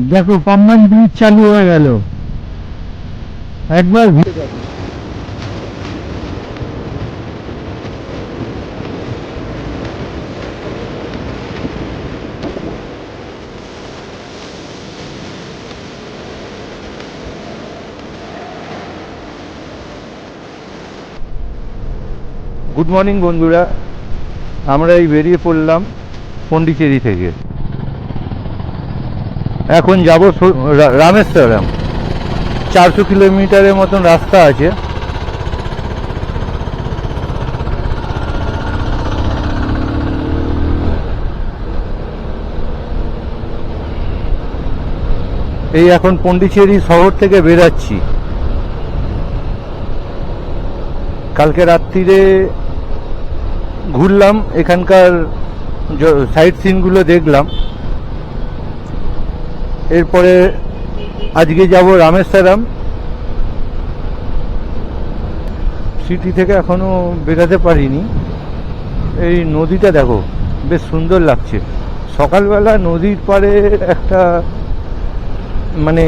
দেখো পাম্বান ব্রিজ চালু হয়ে গেল একবার। গুড মর্নিং বন্ধুরা, আমরা এই বেরিয়ে পড়লাম পন্ডিচেরি থেকে। এখন যাব রামেশ্বরম। 400 কিলোমিটারের মতন রাস্তা আছে। এই এখন পন্ডিচেরি শহর থেকে বেরাচ্ছি। কালকে রাত্রিরে ঘুরলাম, এখানকার সাইট সিনগুলো দেখলাম। এরপরে আজকে যাব রামেশ্বরম। সিটি থেকে এখনো বেরাতে পারিনি। এই নদীটা দেখো, বেশ সুন্দর লাগছে। সকালবেলা নদীর পাড়ে একটা মানে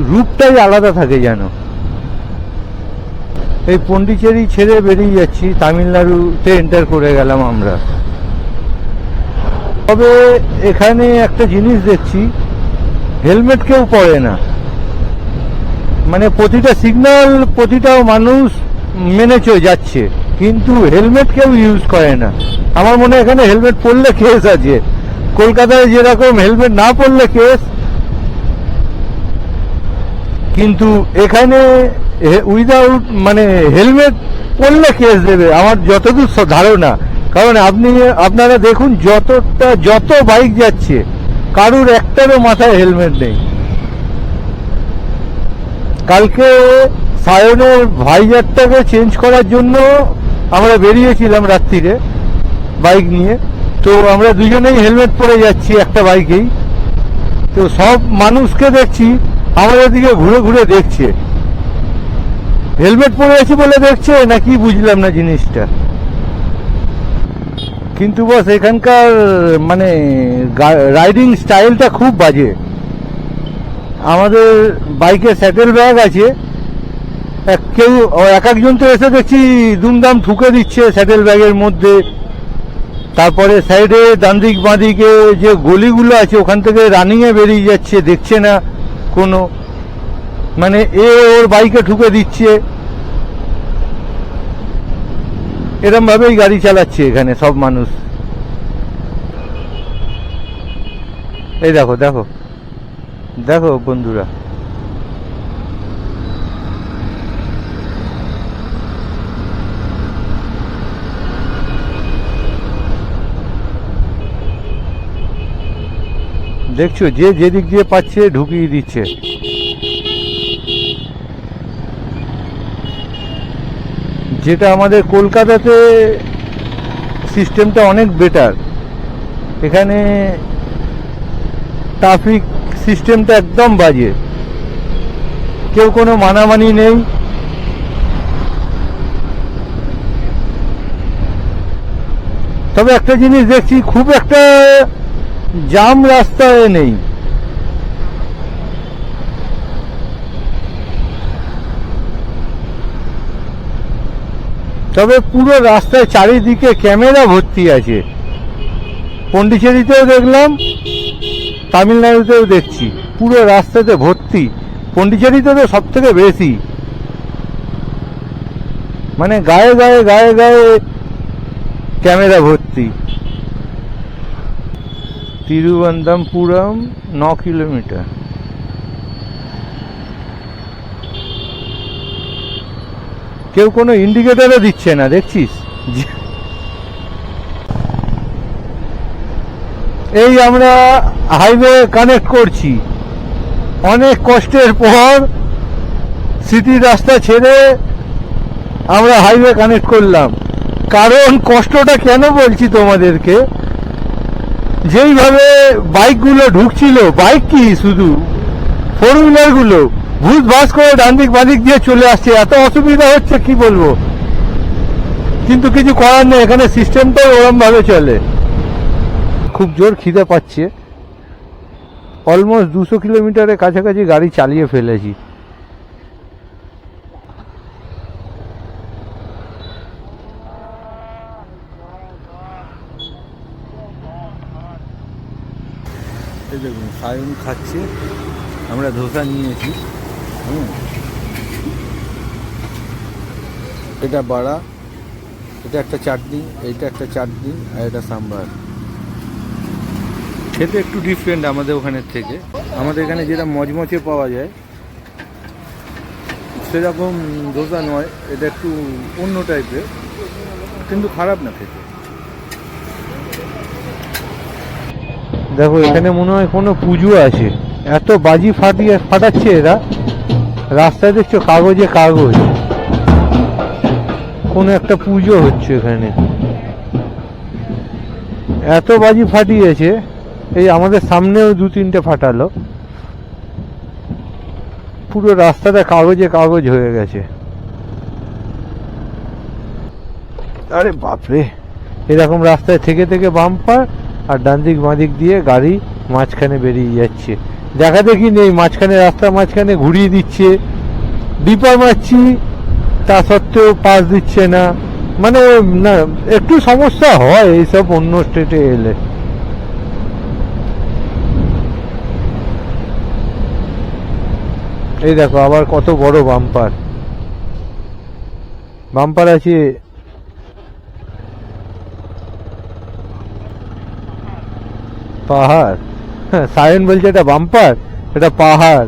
রূপটাই আলাদা থাকে যেন। এই পন্ডিচেরি ছেড়ে বেরিয়ে যাচ্ছি, তামিলনাড়ুতে এন্টার করে গেলাম আমরা। তবে এখানে একটা জিনিস দেখছি, হেলমেট কেউ পরে না। মানে প্রতিটা সিগন্যাল প্রতিটা মানুষ মেনে যাচ্ছে, কিন্তু হেলমেট কেউ ইউজ করে না। আমার মনে হয় এখানে হেলমেট পরলে কেস আছে। কলকাতায় যেরকম হেলমেট না পরলে কেস, কিন্তু এখানে উইদাউট মানে হেলমেট পরলে কেস দেবে আমার যতদূর ধারণা। কারণ আপনারা দেখুন, যত বাইক যাচ্ছে কারুর একটারও মাথায় হেলমেট নেই। কালকে সায়নের ভাইজারটাকে চেঞ্জ করার জন্য আমরা বেরিয়েছিলাম রাত্রিরে বাইক নিয়ে। তো আমরা দুজনেই হেলমেট পরে যাচ্ছি একটা বাইকেই। তো সব মানুষকে দেখছি আমাদের দিকে ঘুরে ঘুরে দেখছে, হেলমেট পরে আছি বলে দেখছে নাকি বুঝলাম না জিনিসটা। কিন্তু বস এখানকার মানে রাইডিং স্টাইলটা খুব বাজে। আমাদের বাইকে স্যাটেল ব্যাগ আছে, কেউ এক একজন তো এসে দেখছি দুমদাম ঠুকে দিচ্ছে স্যাটেল ব্যাগের মধ্যে। তারপরে সাইডে ডানদিক বাঁদিকে যে গলিগুলো আছে ওখান থেকে রানিংয়ে বেরিয়ে যাচ্ছে, দেখছে না কোনো, মানে ওর বাইকে ঠুকে দিচ্ছে। এরম ভাবেই গাড়ি চালাচ্ছে এখানে সব মানুষ। এই দেখো দেখো দেখো বন্ধুরা, দেখছো যে যেদিক দিয়ে পাচ্ছে ঢুকিয়ে দিচ্ছে। যেটা আমাদের কলকাতাতে সিস্টেমটা অনেক বেটার। এখানে ট্রাফিক সিস্টেমটা একদম বাজে, কেউ কোনো মানামানি নেই। তবে একটা জিনিস দেখছি, খুব একটা জাম রাস্তায় নেই। তবে পুরো রাস্তায় চারিদিকে ক্যামেরা ভর্তি আছে। পন্ডিচেরিতেও দেখলাম, তামিলনাড়ুতেও দেখছি, পুরো রাস্তাতে ভর্তি। পন্ডিচেরিতে তো সব থেকে বেশি, মানে গায়ে গায়ে গায়ে গায়ে ক্যামেরা ভর্তি। তিরুবনন্তপুরম 9 কিলোমিটার। কেউ কোনো ইন্ডিকেটরও দিচ্ছে না, দেখছিস? এই আমরা হাইওয়ে কানেক্ট করছি অনেক কষ্টের পর। সিটির রাস্তা ছেড়ে আমরা হাইওয়ে কানেক্ট করলাম। কারণ কষ্টটা কেন বলছি তোমাদেরকে, যেইভাবে বাইকগুলো ঢুকছিল, বাইক কি শুধু ফোর হুইলার গুলো ভূত ভাস করে ডান দিক বাঁদিক দিয়ে চলে আসছে, এত অসুবিধা হচ্ছে কি বলবো। কিন্তু কিছু করার নেই, এখানে সিস্টেমটাই ওরম ভাবে চলে। খুব জোর খিদে পাচ্ছে, অলমোস্ট 200 কিলোমিটারের কাছাকাছি গাড়ি চালিয়ে ফেলেছি। এই দেখুন সায়ন খাচ্ছে, আমরা ধোসা নিয়েছি। এটা বড়া, এটা একটা চাটনি, এটা একটা চাটনি, আর এটা সাম্বার। খেতে একটু ডিফারেন্ট আমাদের ওখানের থেকে। আমাদের এখানে যেটা মচমচে পাওয়া যায় সেরকম ধোসা নয়, এটা একটু অন্য টাইপের, কিন্তু খারাপ না খেতে। দেখো এখানে মনে হয় কোনো পুজো আছে, এত বাজি ফাটাচ্ছে এরা। রাস্তায় দেখছো কাগজে কাগজ, কোনো একটা পুজো হচ্ছে এখানে, এত বাজি ফাটিয়েছে। এই আমাদের সামনেও 2-3টে ফাটালো, পুরো রাস্তাটা কাগজে কাগজ হয়ে গেছে। আরে বাপরে, এরকম রাস্তায় থেকে থেকে বাম্পার, আর ডান দিক বাঁ দিক দিয়ে গাড়ি মাঝখানে বেরিয়ে যাচ্ছে। দেখা দেখি নেই, মাঝখানে রাস্তার মাঝখানে ঘুরিয়ে দিচ্ছে, ডিপার মারছি তা সত্ত্বেও পাস দিচ্ছে না। মানে না, একটু সমস্যা হয় এইসব অন্য স্টেটে এলে। এই দেখো আবার কত বড় বাম্পার, বাম্পার আছে। পাহাড়, সায়ন বলছে এটা বাম্পার, এটা পাহাড়,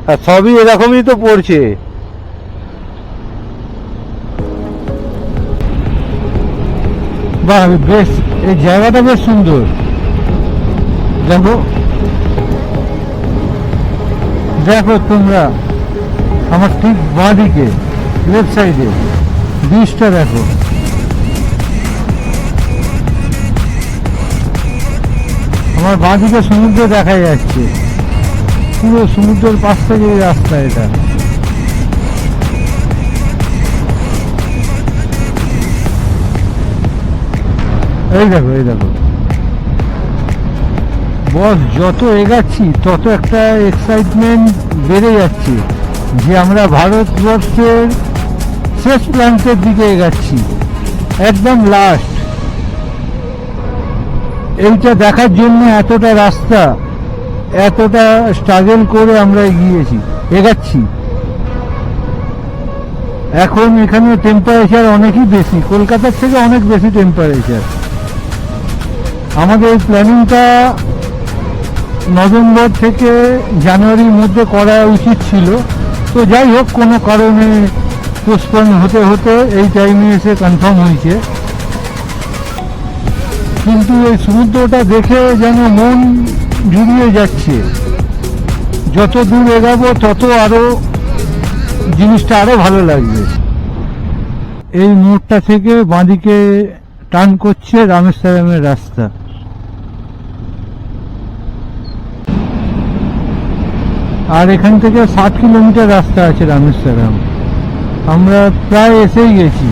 আর সবই এরকমই তো পড়ছে। বাহ, বেশ, এই জায়গাটা বেশ সুন্দর। দেখো দেখো তোমরা, আমার ঠিক বাঁ দিকে লেফট সাইডে ব্রিজটা দেখো। আমার বাঁ দিকে সমুদ্র দেখা যাচ্ছে, পুরো সমুদ্রের পাশ থেকে এই রাস্তা এটা। এই দেখো এই দেখো বস, যত এগাচ্ছি তত একটা এক্সাইটমেন্ট বেড়ে যাচ্ছে যে আমরা ভারতবর্ষের শেষ প্রান্তের দিকে এগাচ্ছি, একদম লাস্ট। এইটা দেখার জন্য এতটা রাস্তা, এতটা স্ট্রাগল করে আমরা এগাচ্ছি। এখন এখানে টেম্পারেচার অনেকই বেশি, কলকাতার থেকে অনেক বেশি টেম্পারেচার। আমাদের প্ল্যানিংটা নভেম্বর থেকে জানুয়ারির মধ্যে করা উচিত ছিল, তো যাই হোক কোনো কারণে পোস্টপোন হতে হতে এই টাইমে এসে কনফার্ম হয়েছে। কিন্তু এই সমুদ্রটা দেখে যেন মন জুড়িয়ে যাচ্ছে, যত দূর এগাবো তত আরো জিনিসটা আরো ভালো লাগবে। এই মোড়টা থেকে বাঁদিকে টার্ন করছে রামেশ্বরমের রাস্তা। আর এখান থেকে 60 কিলোমিটার রাস্তা আছে রামেশ্বরম, আমরা প্রায় এসেই গেছি।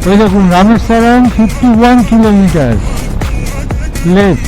ওই দেখুন Rameswaram 51 kilometre left.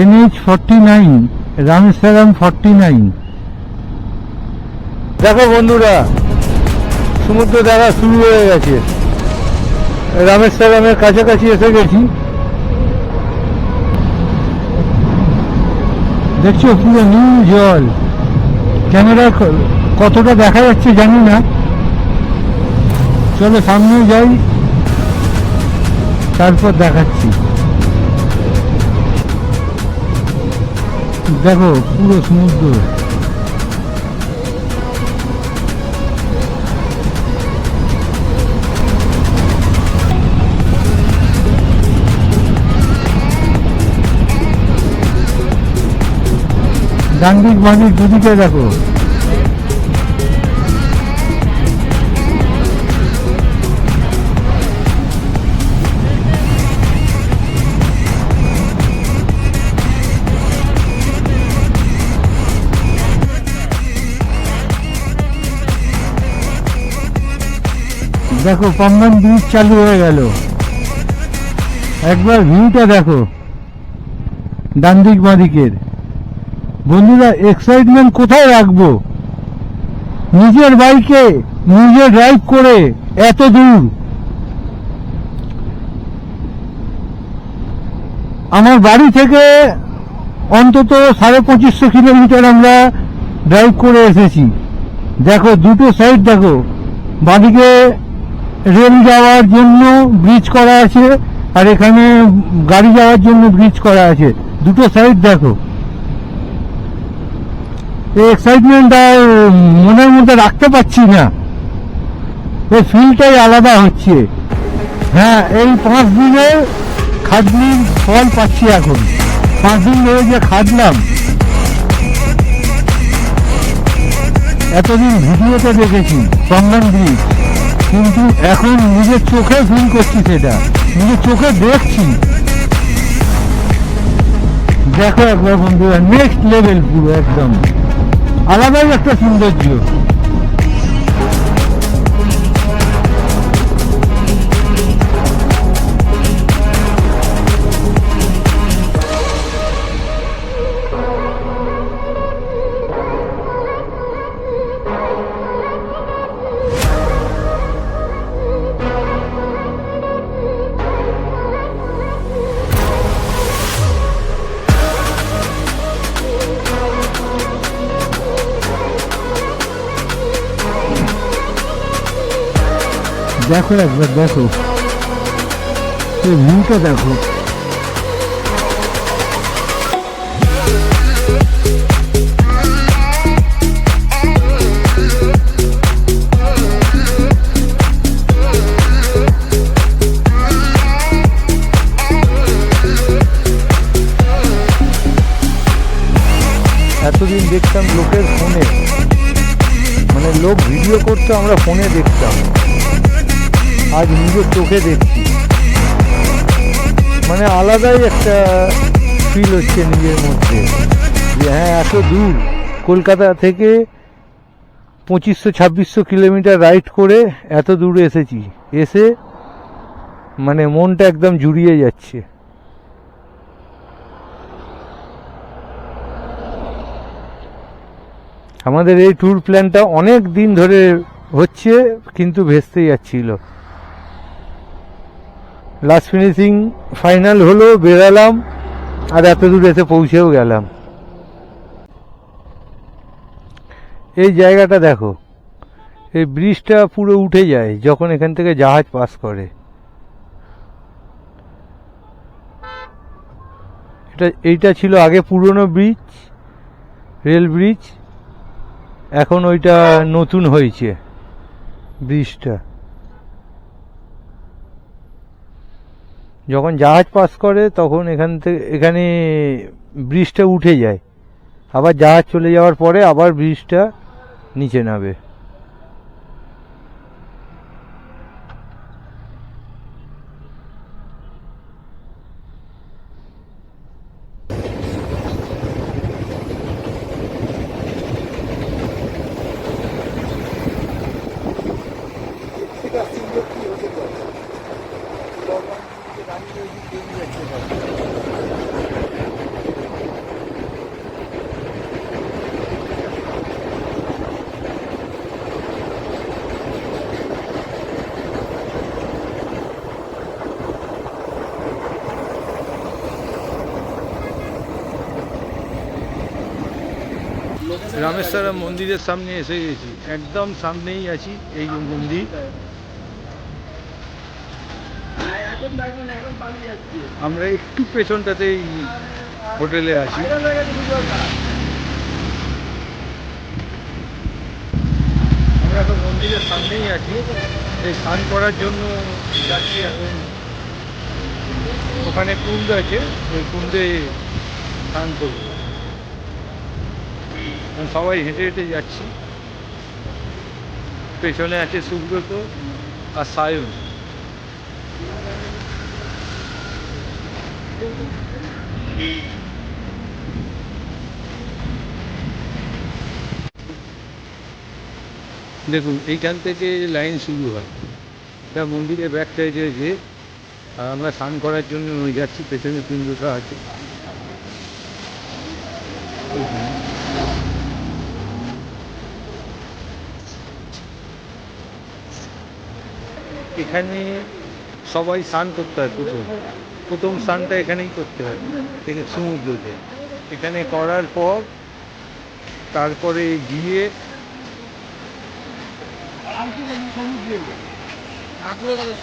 NH49 Rameswaram 49। দেখো বন্ধুরা, সমুদ্র দেখা শুরু হয়ে গেছে, রামেশ্বরমের কাছাকাছি এসে গেছি। দেখছো পুরো নীল জল, ক্যামেরা কতটা দেখা যাচ্ছে জানি না। চলো সামনে যাই, তারপর দেখাচ্ছি। দেখো পুরো সমুদ্র, ডান দিক বাঁ দিক দুদিকে দেখো। দেখো পাম্বান ব্রিজ চালু হয়ে গেল। একবার ভিউটা দেখো ডান দিক বাঁ দিকের। বন্ধুরা এক্সাইটমেন্ট কোথায় রাখবো, নিজের বাইকে নিজে ড্রাইভ করে এত দূর। আমার বাড়ি থেকে অন্তত 2500 কিলোমিটার আমরা ড্রাইভ করে এসেছি। দেখো দুটো সাইড দেখো, বাঁদিকে রেল যাওয়ার জন্য ব্রিজ করা আছে আর এখানে গাড়ি যাওয়ার জন্য ব্রিজ করা আছে, দুটো সাইড দেখো। এই এক্সাইটমেন্ট আর মনের মধ্যে রাখতে পারছি না, এই ফিলটাই আলাদা হচ্ছে। হ্যাঁ, এই 5 দিনের খাটনির ফল পাচ্ছি এখন। 5 দিন ধরে যে খাটলাম, এতদিন ভিডিওতে দেখেছি পাম্বান ব্রিজ, কিন্তু এখন নিজের চোখে ফিল করছি, সেটা নিজের চোখে দেখছি। দেখো একবার বন্ধুরা, নেক্সট লেভেল, পুরো একদম আলাদাই একটা সৌন্দর্য। দেখো একবার, দেখো ভিউটা দেখো। এতদিন দেখতাম লোকের ফোনে, মানে লোক ভিডিও করতো, আমরা ফোনে দেখতাম, আজ নিজের চোখে দেখছি। মানে আলাদাই একটা ফিল হচ্ছে নিজের মধ্যে, যে হ্যাঁ এত দূর কলকাতা থেকে 2500-2600 কিলোমিটার রাইড করে এত দূরে এসেছি, এসে মানে মনটা একদম জুড়িয়ে যাচ্ছে। আমাদের এই ট্যুর প্ল্যানটা অনেক দিন ধরে হচ্ছে, কিন্তু ভেস্তে যাচ্ছিল। লাস্ট ফিনিশিং ফাইনাল হলো, বেরালাম, আর এত দূর এসে পৌঁছেও গেলাম। এই জায়গাটা দেখো, এই ব্রিজটা পুরো উঠে যায় যখন এখান থেকে জাহাজ পাস করে। এইটা ছিল আগে পুরনো ব্রিজ, রেল ব্রিজ, এখন ওইটা নতুন হয়েছে ব্রিজটা। যখন জাহাজ পাস করে তখন এখানে ব্রিজটা উঠে যায়, আবার জাহাজ চলে যাওয়ার পরে আবার ব্রিজটা নিচে নামে। রামেশ্বরম মন্দিরের সামনে এসে গেছি, একদম সামনেই আছি এই মন্দির। আমরা একটু পেছনটাতেই হোটেলে আছি। আমরা এখন মন্দিরের সামনেই আছি, এই স্নান করার জন্য যাচ্ছি এখন। ওখানে কুণ্ড আছে, ওই কুণ্ডে স্নান করব। সবাই হেঁটে হেঁটে যাচ্ছি। পেছনে আছে সুব্রত আর সায়ন। দেখুন এইখান থেকে লাইন শুরু হয়, এটা মন্দিরের ব্যাক সাইডে যে আমরা স্নান করার জন্য যাচ্ছি, পেছনে পিণ্ডটা আছে। এখানে সবাই স্নান করতে হয়, প্রথম স্নানটা এখানেই করতে হয়, থেকে সমুদ্রতে। এখানে করার পর তারপরে গিয়ে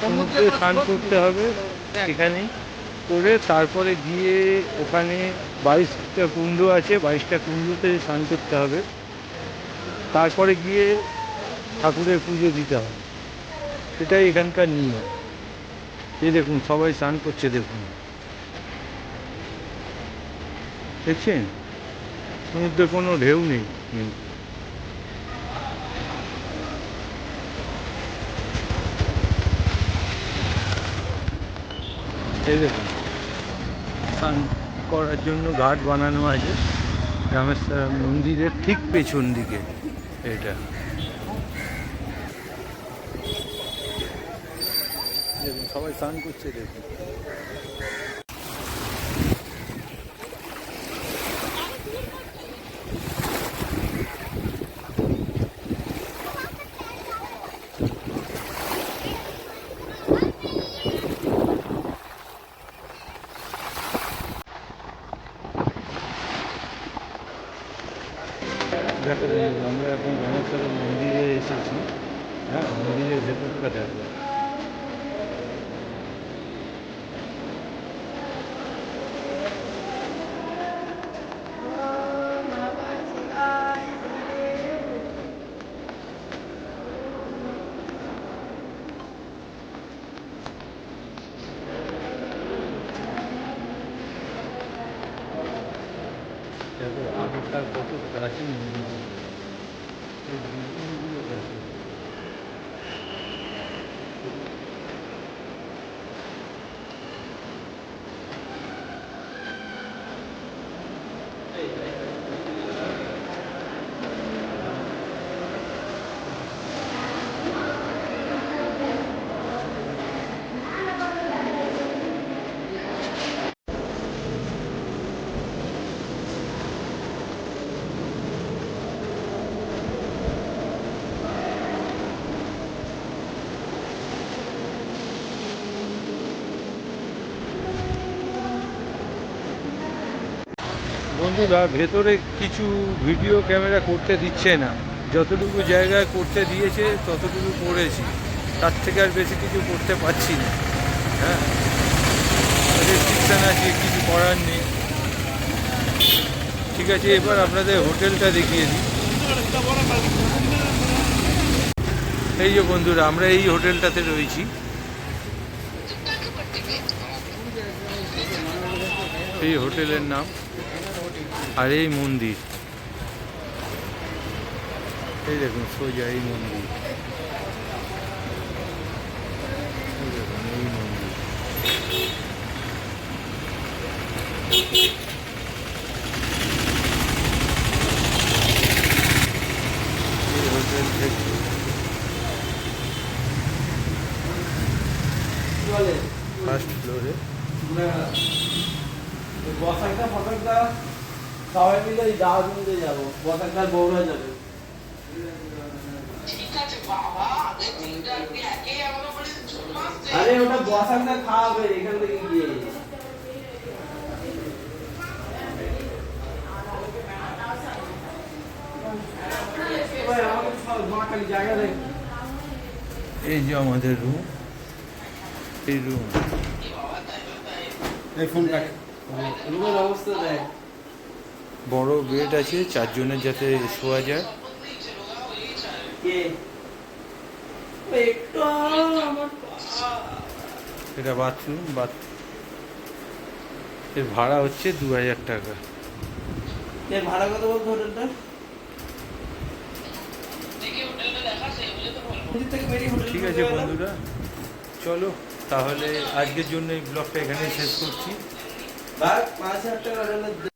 সমুদ্রে স্নান করতে হবে এখানেই করে, তারপরে গিয়ে ওখানে 22টা কুণ্ড আছে, 22টা কুণ্ডতে স্নান করতে হবে, তারপরে গিয়ে ঠাকুরের পুজো দিতে হবে। সেটাই এখানকার নিয়ম। এই দেখুন সবাই স্নান করছে, দেখুন দেখছেন সমুদ্রে কোনো ঢেউ নেই কিন্তু। এই দেখুন স্নান করার জন্য ঘাট বানানো আছে রামেশ্বর মন্দিরের ঠিক পেছন দিকে। এটা দেখুন সবাই স্নান করছে, দেখুন। দেখো আমরা এখন রামেশ্বর মন্দিরে এসেছি। হ্যাঁ, মন্দিরের ভেতরটা দেখো। দেখো আগেকার কত প্রাচীন মন্দির, এই বিল্ডিংগুলো দেখো। বন্ধুরা ভেতরে কিছু ভিডিও ক্যামেরা করতে দিচ্ছে না, যতটুকু জায়গায় করতে দিয়েছে ততটুকু করেছি, তার থেকে আর বেশি কিছু করতে পারছি না। হ্যাঁ, রেস্ট্রিকশান আছে, কিছু করার নেই। ঠিক আছে, এবার আপনাদের হোটেলটা দেখিয়ে দিই। এই যে বন্ধুরা আমরা এই হোটেলটাতে রয়েছি। এই হোটেলের নাম আর এই মন্দির, এই দেখুন সোজা এই মন্দির, এই দেখুন এই মন্দির। এই হোটেল থেকে ফার্স্ট ফ্লোরে বসাকটা ফটকটা সবাই মিলে দাওয়াত নিতে যাবো, বসাকটার বউরা যাবে। আরে ওটা বসাকটা খাওয়াবে এখান থেকে গিয়ে। এই যে আমাদের রুম, এই রুম, এই ফোনটা রুমের অবস্থা দেখ। বড় বেড আছে 4 জনের যাতে শোয়া যায়। এটা বাথরুম, এর ভাড়া হচ্ছে 2000 টাকা। ভাড়া কত বলতো হোটেলটা? মন্দির থেকে বেরিয়ে হোটেল ঠিক আছে বন্ধুরা, চলো তাহলে আজকের জন্য এই ব্লগটা এখানে শেষ করছি। ভাগ 5,000 টাকা হোটেলের